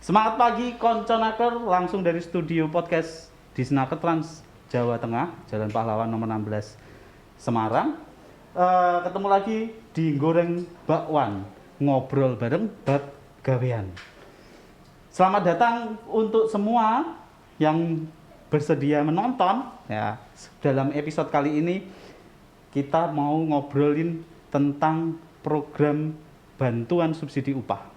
Semangat pagi Konconaker langsung dari studio podcast di Senaker Trans Jawa Tengah, Jalan Pahlawan nomor 16 Semarang. Ketemu lagi di Goreng Bakwan, ngobrol bareng bab gawean. Selamat datang untuk semua yang bersedia menonton ya. Dalam episode kali ini kita mau ngobrolin tentang program bantuan subsidi upah.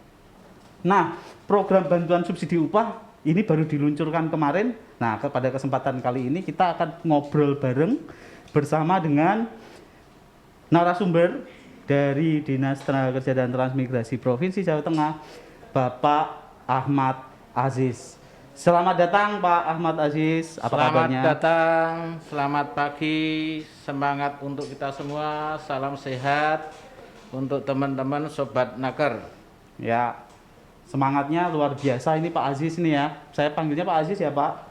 Nah, program bantuan subsidi upah ini baru diluncurkan kemarin. Nah, pada kesempatan kali ini kita akan ngobrol bareng bersama dengan narasumber dari Dinas Tenaga Kerja dan Transmigrasi Provinsi Jawa Tengah, Bapak Ahmad Aziz. Selamat datang Pak Ahmad Aziz. Apa kabarnya? Selamat datang, selamat pagi, semangat untuk kita semua, salam sehat untuk teman-teman Sobat Naker. Ya, semangatnya luar biasa ini Pak Aziz nih ya. Saya panggilnya Pak Aziz ya Pak.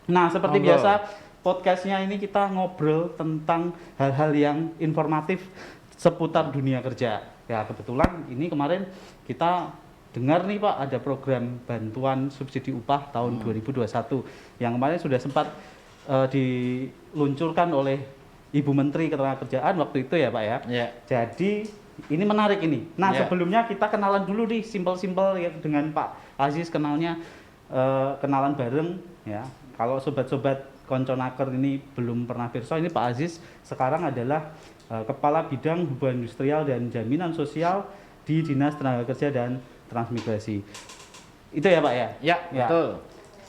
Nah, seperti Monggo. biasa podcastnya ini kita ngobrol tentang hal-hal yang informatif seputar dunia kerja. Ya, kebetulan ini kemarin kita dengar nih Pak, ada program bantuan subsidi upah tahun 2021 yang kemarin sudah sempat diluncurkan oleh Ibu Menteri Ketenagakerjaan waktu itu ya Pak ya. Ya. Jadi ini menarik ini. Nah, Ya. sebelumnya kita kenalan dulu nih, simpel-simpel ya dengan Pak Aziz, kenalnya kenalan bareng ya. Kalau sobat-sobat Konconaker ini belum pernah pirsa, ini Pak Aziz sekarang adalah Kepala Bidang Hubungan Industrial dan Jaminan Sosial di Dinas Tenaga Kerja dan Transmigrasi. Itu ya Pak ya? Ya, betul.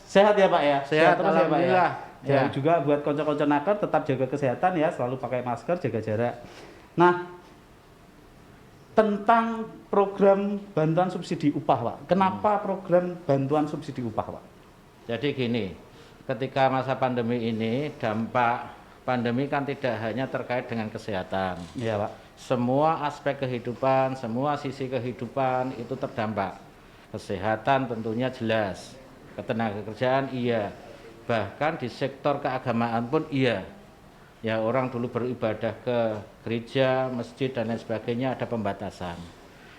Sehat ya Pak ya? Sehat, terus ya Pak ya? alhamdulillah. Dan Ya. juga buat konco-konco naker tetap jaga kesehatan ya, selalu pakai masker, jaga jarak. Nah, tentang program bantuan subsidi upah Pak. Kenapa program bantuan subsidi upah Pak? Jadi gini, ketika masa pandemi ini, dampak pandemi kan tidak hanya terkait dengan kesehatan. Iya Pak. Semua aspek kehidupan, semua sisi kehidupan itu terdampak. Kesehatan tentunya jelas, ketenagakerjaan iya, bahkan di sektor keagamaan pun iya. Ya, orang dulu beribadah ke gereja, masjid dan lain sebagainya ada pembatasan.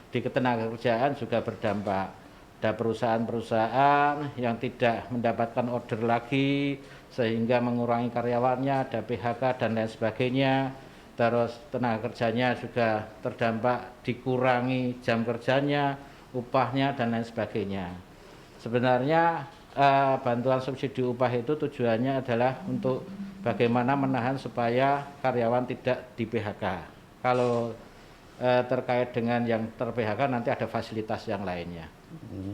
Di ketenagakerjaan juga berdampak. Ada perusahaan-perusahaan yang tidak mendapatkan order lagi sehingga mengurangi karyawannya, ada PHK dan lain sebagainya. Terus tenaga kerjanya juga terdampak, dikurangi jam kerjanya, upahnya dan lain sebagainya. Sebenarnya bantuan subsidi upah itu tujuannya adalah untuk bagaimana menahan supaya karyawan tidak di PHK. Kalau terkait dengan yang ter-PHK nanti ada fasilitas yang lainnya.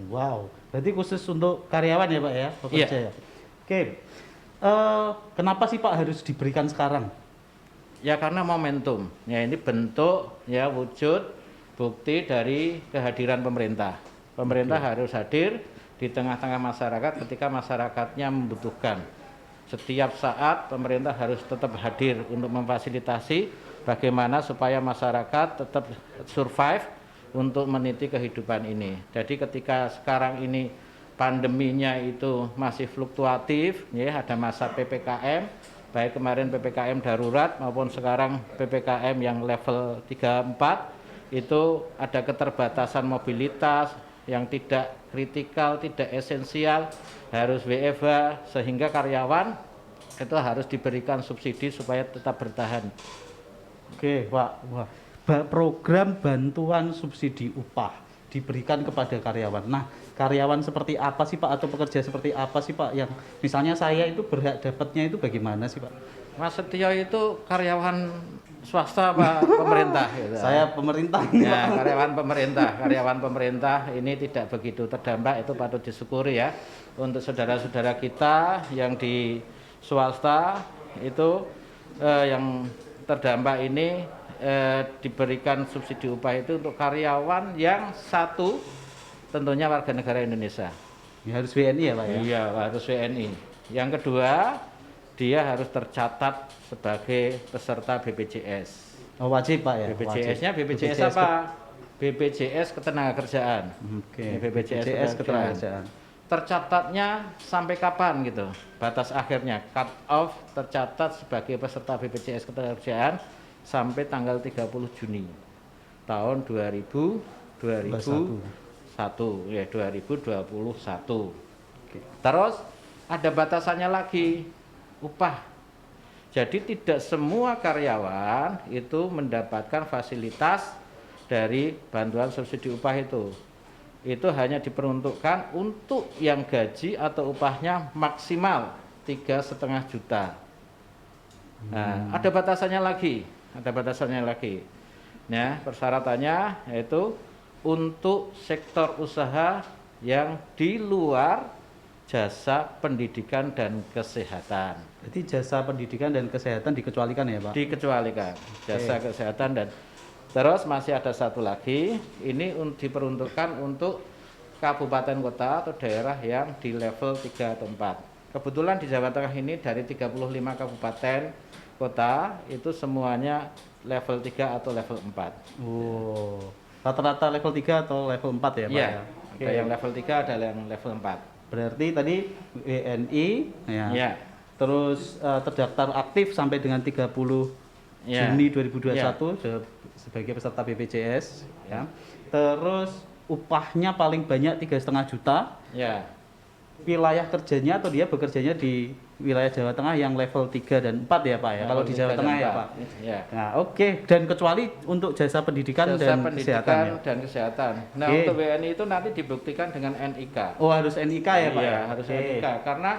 Wow, berarti khusus untuk karyawan ya Pak ya, pekerja Iya. ya. Oke, kenapa sih Pak harus diberikan sekarang? Ya karena momentum. Ya ini bentuk ya wujud bukti dari kehadiran pemerintah. Pemerintah harus hadir di tengah-tengah masyarakat ketika masyarakatnya membutuhkan. Setiap saat pemerintah harus tetap hadir untuk memfasilitasi bagaimana supaya masyarakat tetap survive untuk meniti kehidupan ini. Jadi ketika sekarang ini pandeminya itu masih fluktuatif, ya ada masa PPKM, baik kemarin PPKM darurat maupun sekarang PPKM yang level 3-4, itu ada keterbatasan mobilitas yang tidak kritikal, tidak esensial, harus WFH, sehingga karyawan itu harus diberikan subsidi supaya tetap bertahan. Oke Pak, wah, program bantuan subsidi upah diberikan kepada karyawan. Nah, karyawan seperti apa sih Pak, atau pekerja seperti apa sih Pak yang misalnya saya itu berhak dapatnya itu bagaimana sih Pak? Mas Setio itu karyawan swasta apa pemerintah? Gitu. Saya pemerintah. Ya, karyawan pemerintah ini tidak begitu terdampak, itu patut disyukuri ya. Untuk saudara-saudara kita yang di swasta itu yang terdampak ini diberikan subsidi upah itu untuk karyawan yang satu tentunya warga negara Indonesia. Ya, harus WNI ya Pak ya? Iya, harus WNI. Yang kedua, dia harus tercatat sebagai peserta BPJS. Oh, wajib Pak ya? BPJS-nya BPJS BPJS apa? BPJS Ketenagakerjaan. Oke, BPJS Ketenagakerjaan. Tercatatnya sampai kapan gitu? Batas akhirnya cut off tercatat sebagai peserta BPJS Ketenagakerjaan sampai tanggal 30 Juni tahun 2021. ya 2021. Oke. Terus ada batasannya lagi upah. Jadi tidak semua karyawan itu mendapatkan fasilitas dari bantuan subsidi upah itu. Itu hanya diperuntukkan untuk yang gaji atau upahnya maksimal 3,5 juta. Nah, ada batasannya lagi, Nah, persyaratannya yaitu untuk sektor usaha yang di luar jasa pendidikan dan kesehatan. Berarti jasa pendidikan dan kesehatan dikecualikan ya, Pak? Dikecualikan jasa kesehatan dan terus masih ada satu lagi, ini diperuntukkan untuk kabupaten kota atau daerah yang di level 3 atau 4. Kebetulan di Jawa Tengah ini dari 35 kabupaten kota itu semuanya level 3 atau level 4. Oh, rata-rata level 3 atau level 4 ya, Pak? Iya, Ya? ada yang level 3, ada yang level 4. Berarti tadi WNI ya. Ya. Terus terdaftar aktif sampai dengan 30 Ya. Juni 2021 sebagai peserta BPJS ya. Terus upahnya paling banyak 3,5 juta. Ya. Wilayah kerjanya atau dia bekerjanya di wilayah Jawa Tengah yang level 3 dan 4 ya, Pak ya. Kalau di Jawa Tengah ya, Pak. Ya. Nah, oke. Dan kecuali untuk jasa pendidikan Jasa dan pendidikan kesehatan ya. dan kesehatan. Nah, Oke. untuk WNI itu nanti dibuktikan dengan NIK. Oh, harus NIK ya, Pak? Iya, ya? harus Oke. NIK karena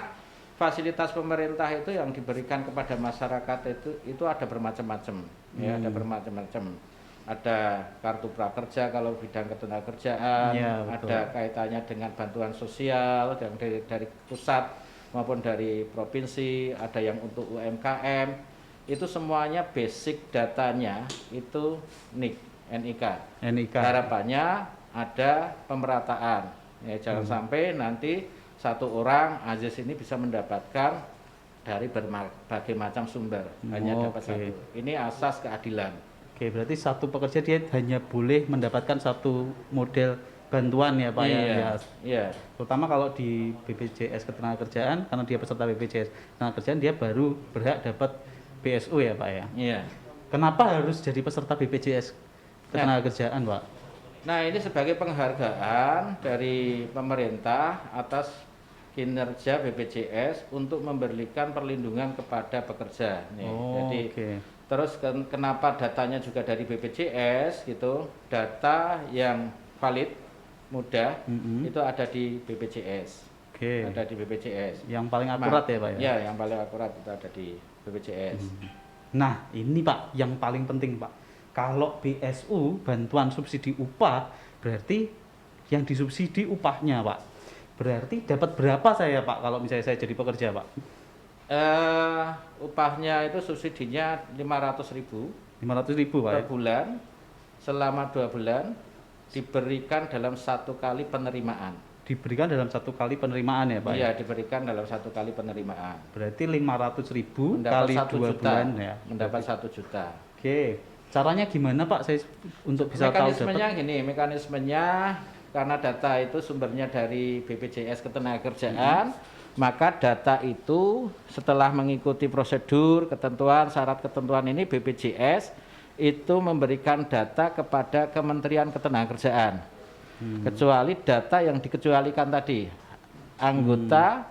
fasilitas pemerintah itu yang diberikan kepada masyarakat itu ada bermacam-macam. Ya, ada bermacam-macam. Ada kartu prakerja kalau bidang ketenagakerjaan, Iya, betul. ada kaitannya dengan bantuan sosial yang dari pusat maupun dari provinsi, ada yang untuk UMKM. Itu semuanya basic datanya itu NIK. NIK. Harapannya ada pemerataan. Ya, jangan sampai nanti satu orang Aziz ini bisa mendapatkan dari berbagai macam sumber, hanya dapat Oke. satu. Ini asas keadilan. Oke, berarti satu pekerja dia hanya boleh mendapatkan satu model bantuan ya, Pak ya. Ya. Iya. Terutama kalau di BPJS Ketenagakerjaan, karena dia peserta BPJS Ketenagakerjaan, dia baru berhak dapat BSU ya, Pak ya. Iya. Kenapa harus jadi peserta BPJS Ketenagakerjaan, Pak? Nah, ini sebagai penghargaan dari pemerintah atas kinerja BPJS untuk memberikan perlindungan kepada pekerja. Nih, Oh, jadi oke. terus kenapa datanya juga dari BPJS gitu? Data yang valid, mudah, itu ada di BPJS. Oke. Ada di BPJS. Yang paling akurat ya, Pak ya. Ya, yang paling akurat itu ada di BPJS. Nah, ini Pak yang paling penting, Pak. Kalau BSU, bantuan subsidi upah, berarti yang disubsidi upahnya, Pak. Berarti dapat berapa saya, Pak, kalau misalnya saya jadi pekerja, Pak? Upahnya itu subsidinya 500.000 500.000, Pak per ya? bulan selama 2 bulan diberikan dalam satu kali penerimaan. Diberikan dalam satu kali penerimaan ya, Pak? Iya, diberikan dalam satu kali penerimaan. Berarti 500.000 Mendapat kali 1 2 juta. bulan ya? Mendapat 1 juta. Oke. Caranya gimana, Pak? Saya untuk bisa tahu Mekanismenya dapat. gini, mekanismenya karena data itu sumbernya dari BPJS Ketenagakerjaan, maka data itu setelah mengikuti prosedur, ketentuan, syarat ketentuan ini BPJS itu memberikan data kepada Kementerian Ketenagakerjaan. Kecuali data yang dikecualikan tadi. Anggota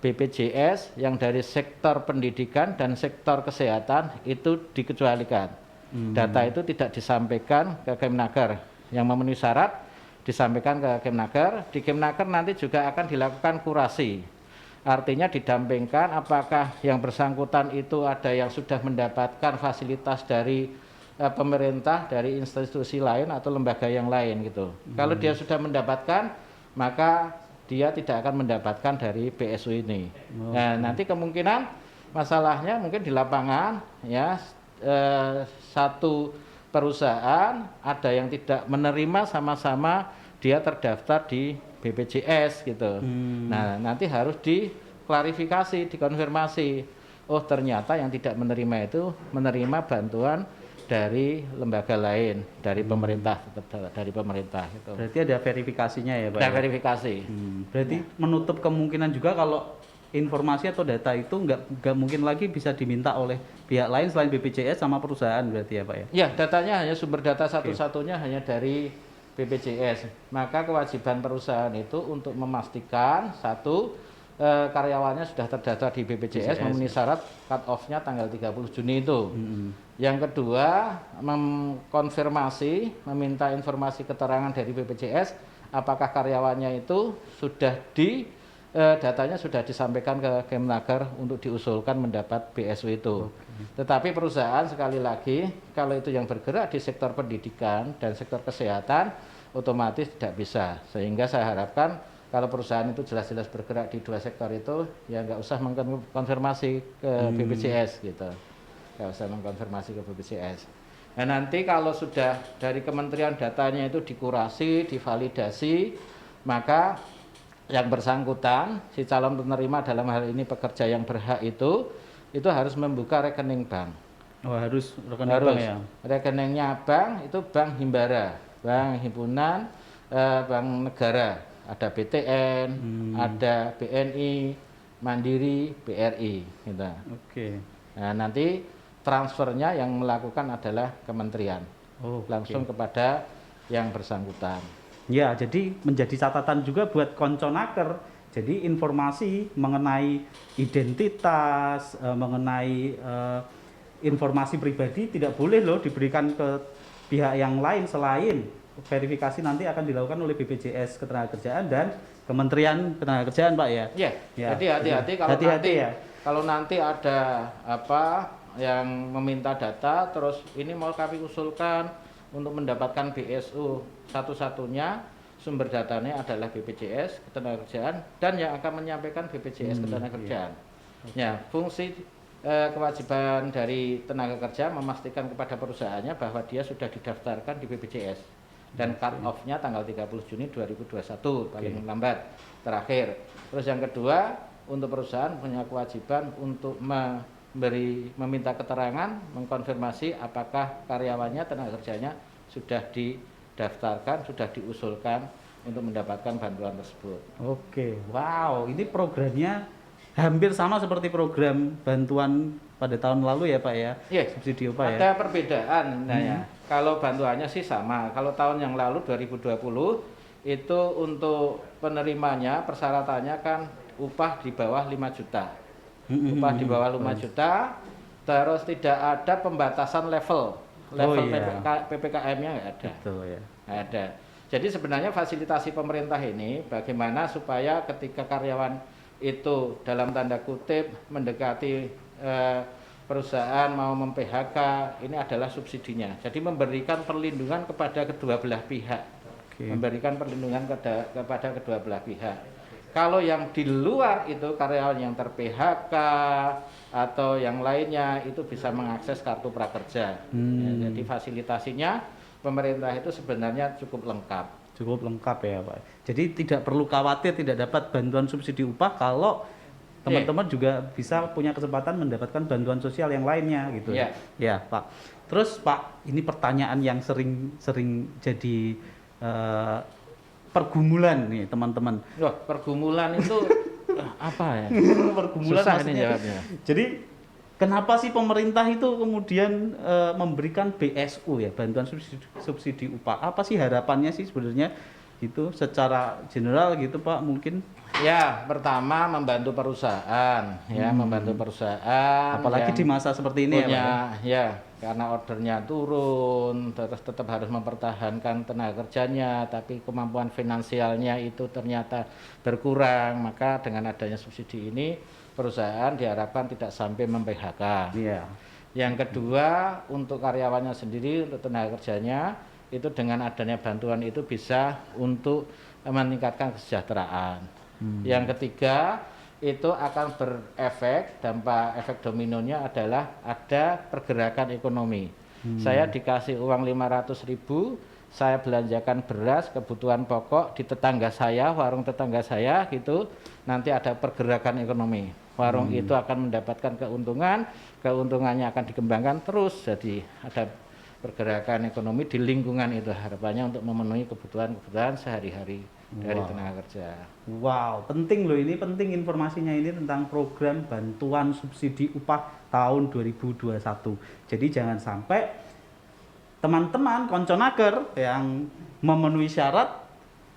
BPJS yang dari sektor pendidikan dan sektor kesehatan itu dikecualikan. Data itu tidak disampaikan ke Kemnaker. Yang memenuhi syarat disampaikan ke Kemnaker. Di Kemnaker nanti juga akan dilakukan kurasi. Artinya didampingkan apakah yang bersangkutan itu ada yang sudah mendapatkan fasilitas dari pemerintah, dari institusi lain atau lembaga yang lain gitu. Kalau dia sudah mendapatkan, maka dia tidak akan mendapatkan dari BSU ini. Nah, nanti kemungkinan masalahnya mungkin di lapangan ya, satu perusahaan ada yang tidak menerima, sama-sama dia terdaftar di BPJS gitu. Nah, nanti harus diklarifikasi, dikonfirmasi. Oh, ternyata yang tidak menerima itu menerima bantuan dari lembaga lain, dari pemerintah, tetap dari pemerintah gitu. Berarti ada verifikasinya ya, Pak? Ada ya? verifikasi. Berarti menutup kemungkinan juga kalau informasi atau data itu nggak mungkin lagi bisa diminta oleh pihak lain selain BPJS sama perusahaan berarti ya, Pak ya? Ya, datanya hanya sumber data satu-satunya hanya dari BPJS. Maka kewajiban perusahaan itu untuk memastikan satu karyawannya sudah terdaftar di BPJS memenuhi syarat cut off-nya tanggal 30 Juni itu. Yang kedua, mengkonfirmasi, meminta informasi keterangan dari BPJS apakah karyawannya itu sudah datanya sudah disampaikan ke Kemnaker untuk diusulkan mendapat BSU itu. Tetapi perusahaan sekali lagi kalau itu yang bergerak di sektor pendidikan dan sektor kesehatan otomatis tidak bisa. Sehingga saya harapkan kalau perusahaan itu jelas-jelas bergerak di dua sektor itu ya nggak usah mengkonfirmasi ke BPJS gitu. Nggak usah mengkonfirmasi ke BPJS. Nah nanti kalau sudah dari kementerian datanya itu dikurasi, divalidasi, maka yang bersangkutan, si calon penerima dalam hal ini pekerja yang berhak itu harus membuka rekening bank. Oh harus rekening bank ya? Rekeningnya bank itu bank Himbara, bank himpunan, bank negara. Ada BTN, ada BNI, Mandiri, BRI gitu. Oke. Nah nanti transfernya yang melakukan adalah kementerian. Langsung kepada yang bersangkutan. Ya, jadi menjadi catatan juga buat konconaker. Jadi informasi mengenai identitas, mengenai informasi pribadi tidak boleh loh diberikan ke pihak yang lain selain verifikasi nanti akan dilakukan oleh BPJS Ketenagakerjaan dan Kementerian Ketenagakerjaan, Pak ya. Iya. Ya. Jadi hati-hati kalau hati-hati nanti ya. Kalau nanti ada apa yang meminta data terus ini mau kami usulkan untuk mendapatkan BSU, satu-satunya sumber datanya adalah BPJS Ketenagakerjaan dan yang akan menyampaikan BPJS Ketenagakerjaan. Ya, fungsi kewajiban dari tenaga kerja memastikan kepada perusahaannya bahwa dia sudah didaftarkan di BPJS dan cut off-nya tanggal 30 Juni 2021 paling lambat terakhir. Terus yang kedua, untuk perusahaan punya kewajiban untuk meminta keterangan, mengkonfirmasi apakah karyawannya, tenaga kerjanya sudah didaftarkan, sudah diusulkan untuk mendapatkan bantuan tersebut. Oke, wow, ini programnya hampir sama seperti program bantuan pada tahun lalu ya Pak ya? Iya, subsidi upah ya? ada perbedaan. Nah ya, kalau bantuannya sih sama. Kalau tahun yang lalu 2020 itu untuk penerimanya persyaratannya kan upah di bawah 5 juta. Upah di bawah 5 juta, terus tidak ada pembatasan level PPKM-nya nggak ada. Betul ya. Nggak ada. Jadi sebenarnya fasilitasi pemerintah ini bagaimana supaya ketika karyawan itu dalam tanda kutip mendekati perusahaan mau mem-PHK, ini adalah subsidinya. Jadi memberikan perlindungan kepada kedua belah pihak. Memberikan perlindungan kepada kedua belah pihak. Kalau yang di luar itu karyawan yang ter-PHK atau yang lainnya itu bisa mengakses kartu prakerja. Ya, jadi fasilitasinya pemerintah itu sebenarnya cukup lengkap. Cukup lengkap ya Pak. Jadi tidak perlu khawatir tidak dapat bantuan subsidi upah kalau teman-teman juga bisa punya kesempatan mendapatkan bantuan sosial yang lainnya gitu. Ya Pak. Terus Pak, ini pertanyaan yang sering jadi pergumulan nih teman-teman. Wah, pergumulan itu apa ya? Pergumulan susah maksudnya. ini jawabnya. Jadi kenapa sih pemerintah itu kemudian memberikan BSU ya, bantuan subsidi upah? Apa sih harapannya sih sebenarnya gitu secara general gitu Pak mungkin? Ya, pertama membantu perusahaan, ya membantu perusahaan. Apalagi di masa seperti ini punya, ya Pak. Ya, karena ordernya turun, terus tetap harus mempertahankan tenaga kerjanya, tapi kemampuan finansialnya itu ternyata berkurang. Maka dengan adanya subsidi ini, perusahaan diharapkan tidak sampai mem-PHK. Iya. Yang kedua, untuk karyawannya sendiri, untuk tenaga kerjanya, itu dengan adanya bantuan itu bisa untuk meningkatkan kesejahteraan. Yang ketiga, itu akan berefek, dampak efek dominonya adalah ada pergerakan ekonomi. Saya dikasih uang 500.000, saya belanjakan beras, kebutuhan pokok di tetangga saya, warung tetangga saya gitu, nanti ada pergerakan ekonomi. Warung itu akan mendapatkan keuntungan, keuntungannya akan dikembangkan terus, jadi ada pergerakan ekonomi di lingkungan itu, harapannya untuk memenuhi kebutuhan sehari-hari dari tenaga kerja. Wow, penting loh ini, penting informasinya ini tentang program bantuan subsidi upah tahun 2021. Jadi jangan sampai teman-teman konconaker yang memenuhi syarat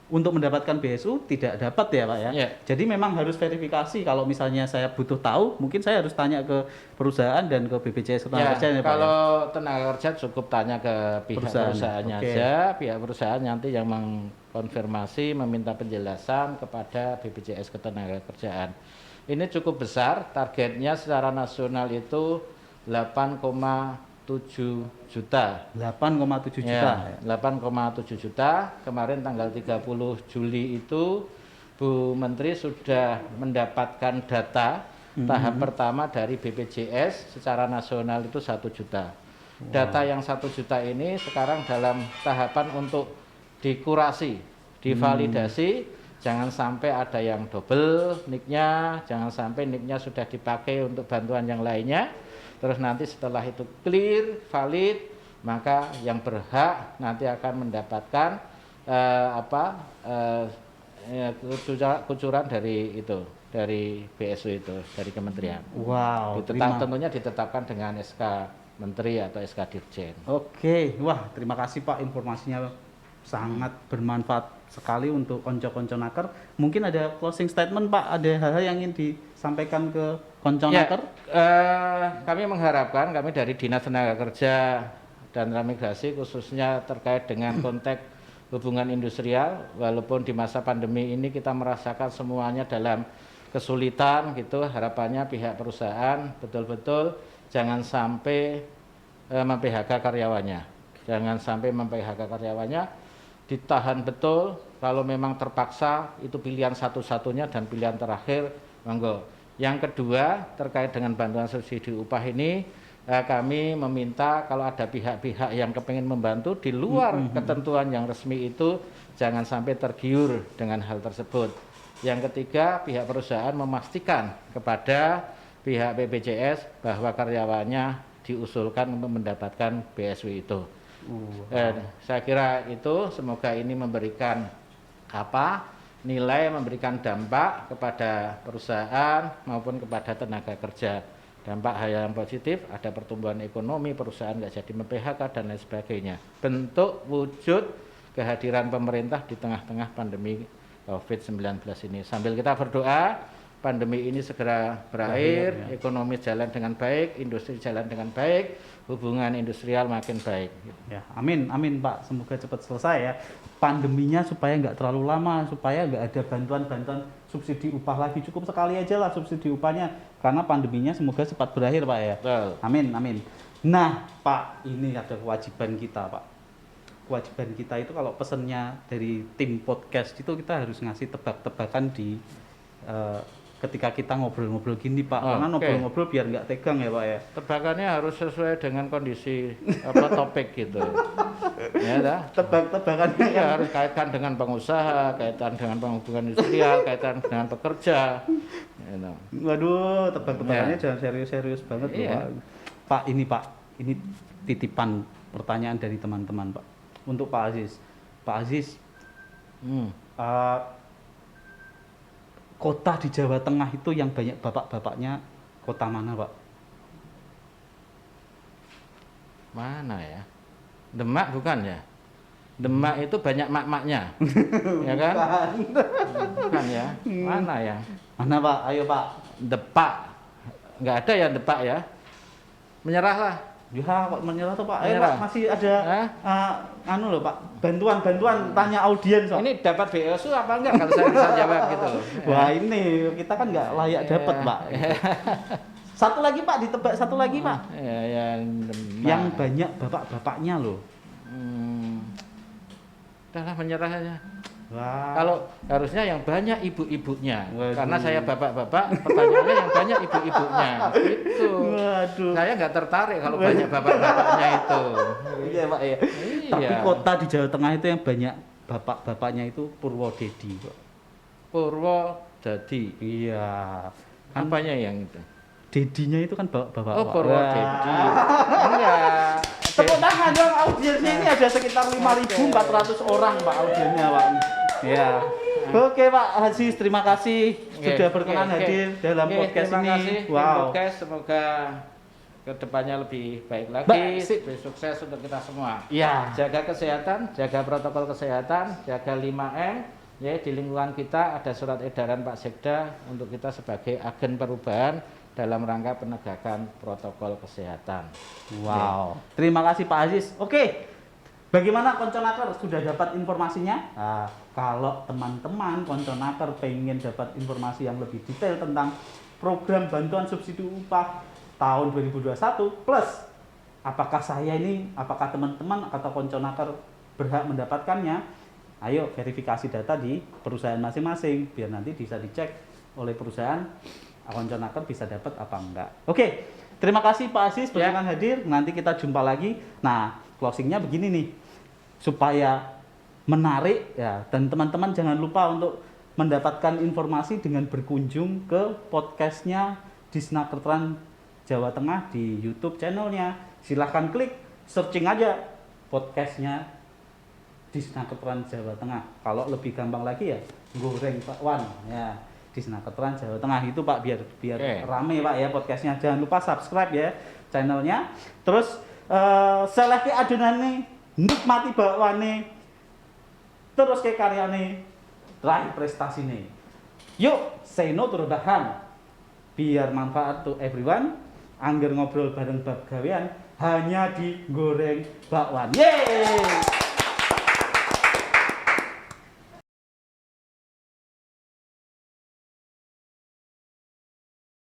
untuk mendapatkan BSU tidak dapat ya Pak ya. Ya. Jadi memang harus verifikasi. Kalau misalnya saya butuh tahu, mungkin saya harus tanya ke perusahaan dan ke BPJS Ketenagakerjaan ya Pak. Kalau tenaga kerja cukup tanya ke pihak perusahaannya Oke. aja, pihak perusahaan nanti yang mengkonfirmasi, meminta penjelasan kepada BPJS Ketenagakerjaan. Ini cukup besar, targetnya secara nasional itu 8,7 juta. 8,7 juta. Ya, 8,7 juta. Kemarin tanggal 30 Juli itu Bu Menteri sudah mendapatkan data tahap pertama dari BPJS secara nasional itu 1 juta. Data yang 1 juta ini sekarang dalam tahapan untuk dikurasi, divalidasi. Jangan sampai ada yang double nicknya, jangan sampai nicknya sudah dipakai untuk bantuan yang lainnya. Terus nanti setelah itu clear, valid, maka yang berhak nanti akan mendapatkan kucuran dari itu, dari BSU itu, dari kementerian. Wow. Tentunya ditetapkan dengan SK Menteri atau SK Dirjen. Oke, wah terima kasih Pak, informasinya sangat bermanfaat sekali untuk konco-konco naker. Mungkin ada closing statement Pak, ada hal-hal yang ingin disampaikan ke konco naker? Kami mengharapkan, kami dari Dinas Tenaga Kerja dan Transmigrasi khususnya terkait dengan konteks hubungan industrial, walaupun di masa pandemi ini kita merasakan semuanya dalam kesulitan gitu, harapannya pihak perusahaan betul-betul jangan sampai mem-PHK karyawannya. Jangan sampai mem-PHK karyawannya, ditahan betul, kalau memang terpaksa itu pilihan satu-satunya dan pilihan terakhir, monggo. Yang kedua, terkait dengan bantuan subsidi upah ini, kami meminta kalau ada pihak-pihak yang kepengen membantu di luar ketentuan yang resmi itu, jangan sampai tergiur dengan hal tersebut. Yang ketiga, pihak perusahaan memastikan kepada pihak BPJS bahwa karyawannya diusulkan untuk mendapatkan BSU itu. Saya kira itu, semoga ini memberikan nilai, memberikan dampak kepada perusahaan maupun kepada tenaga kerja. Dampak hal yang positif, ada pertumbuhan ekonomi, perusahaan nggak jadi mem-PHK dan lain sebagainya. Bentuk wujud kehadiran pemerintah di tengah-tengah pandemi COVID-19 ini. Sambil kita berdoa, pandemi ini segera berakhir, ekonomi jalan dengan baik, industri jalan dengan baik, hubungan industrial makin baik. Ya, amin, amin Pak. Semoga cepat selesai ya. Pandeminya supaya nggak terlalu lama, supaya nggak ada bantuan-bantuan subsidi upah lagi. Cukup sekali aja lah subsidi upahnya, karena pandeminya semoga cepat berakhir Pak ya. Betul. Amin, amin. Nah Pak, ini ada kewajiban kita Pak. Kewajiban kita itu kalau pesennya dari tim podcast itu kita harus ngasih tebak-tebakan di ketika kita ngobrol-ngobrol gini Pak, karena ngobrol-ngobrol biar nggak tegang ya Pak ya. Tebakannya harus sesuai dengan kondisi topik gitu. Ya dah. Tebak-tebakannya Ya, harus kaitan dengan pengusaha, kaitan dengan penghubungan industrial, kaitan dengan pekerja. You know. Waduh, tebak-tebakannya jangan serius-serius banget loh Pak. Pak, ini titipan pertanyaan dari teman-teman Pak. Untuk Pak Aziz. Pak Aziz, kota di Jawa Tengah itu yang banyak bapak-bapaknya kota mana Pak? Mana ya? Demak bukan ya? Demak itu banyak mak-maknya. Ya kan? Bukan ya? Mana ya? Mana Pak? Ayo Pak. Depak. Nggak ada ya Depak ya? Menyerahlah. Ya Pak, menyerah tuh Pak. Ayo Menyerah. Pak, masih ada loh Pak, bantuan tanya audiens Pak. Ini dapat BSU apa enggak kalau saya bisa jawab gitu. Wah ini kita kan nggak layak dapat Pak. Satu lagi Pak, ditebak satu lagi Pak. Ya, Yang banyak bapak-bapaknya loh. Udahlah menyerah aja. Wah. Kalau harusnya yang banyak ibu-ibunya. Waduh. Karena saya bapak-bapak, pertanyaannya yang banyak ibu-ibunya. Gitu. Waduh. Saya nggak tertarik kalau banyak bapak-bapaknya itu. Iya Pak ya. Iya. Tapi kota di Jawa Tengah itu yang banyak bapak-bapaknya itu Purwodadi Pak. Purwodadi. Iya. Apanya yang itu? Dedinya itu kan bapak-bapak. Oh, Purwodadi. Enggak. Tepuk tangan dong, audiensnya ini ada sekitar 5.400 orang Pak audiensnya Pak. Ya. Oke Pak Aziz, terima kasih sudah berkenan hadir dalam podcast terima ini. kasih, Wow. podcast, semoga kedepannya lebih baik lagi, Baik, sip. lebih sukses untuk kita semua. Ya. Jaga kesehatan, jaga protokol kesehatan, jaga 5M. Ya, di lingkungan kita ada surat edaran Pak Sekda untuk kita sebagai agen perubahan dalam rangka penegakan protokol kesehatan. Wow. Terima kasih Pak Aziz. Oke. Bagaimana Konconaker sudah dapat informasinya? Nah, kalau teman-teman Konconaker pengen dapat informasi yang lebih detail tentang program bantuan subsidi upah tahun 2021 plus apakah apakah teman-teman atau Konconaker berhak mendapatkannya? Ayo verifikasi data di perusahaan masing-masing biar nanti bisa dicek oleh perusahaan Konconaker bisa dapat apa enggak. Oke, terima kasih Pak Aziz berkenan hadir. Nanti kita jumpa lagi. Nah, closingnya begini nih, supaya menarik ya, dan teman-teman jangan lupa untuk mendapatkan informasi dengan berkunjung ke podcastnya Disnaker Trans Jawa Tengah di YouTube channelnya. Silahkan klik, searching aja podcastnya Disnaker Trans Jawa Tengah. Kalau lebih gampang lagi ya goreng Pak Wan ya. Disnaker Trans Jawa Tengah itu Pak biar rame Pak ya podcastnya. Jangan lupa subscribe ya channelnya. Terus seleki adonane nikmati bakwane terus ke karyane raih prestasine. Yuk say no to rebahan biar manfaat to everyone. Angger ngobrol bareng bab gawean hanya di goreng bakwan. Yeay.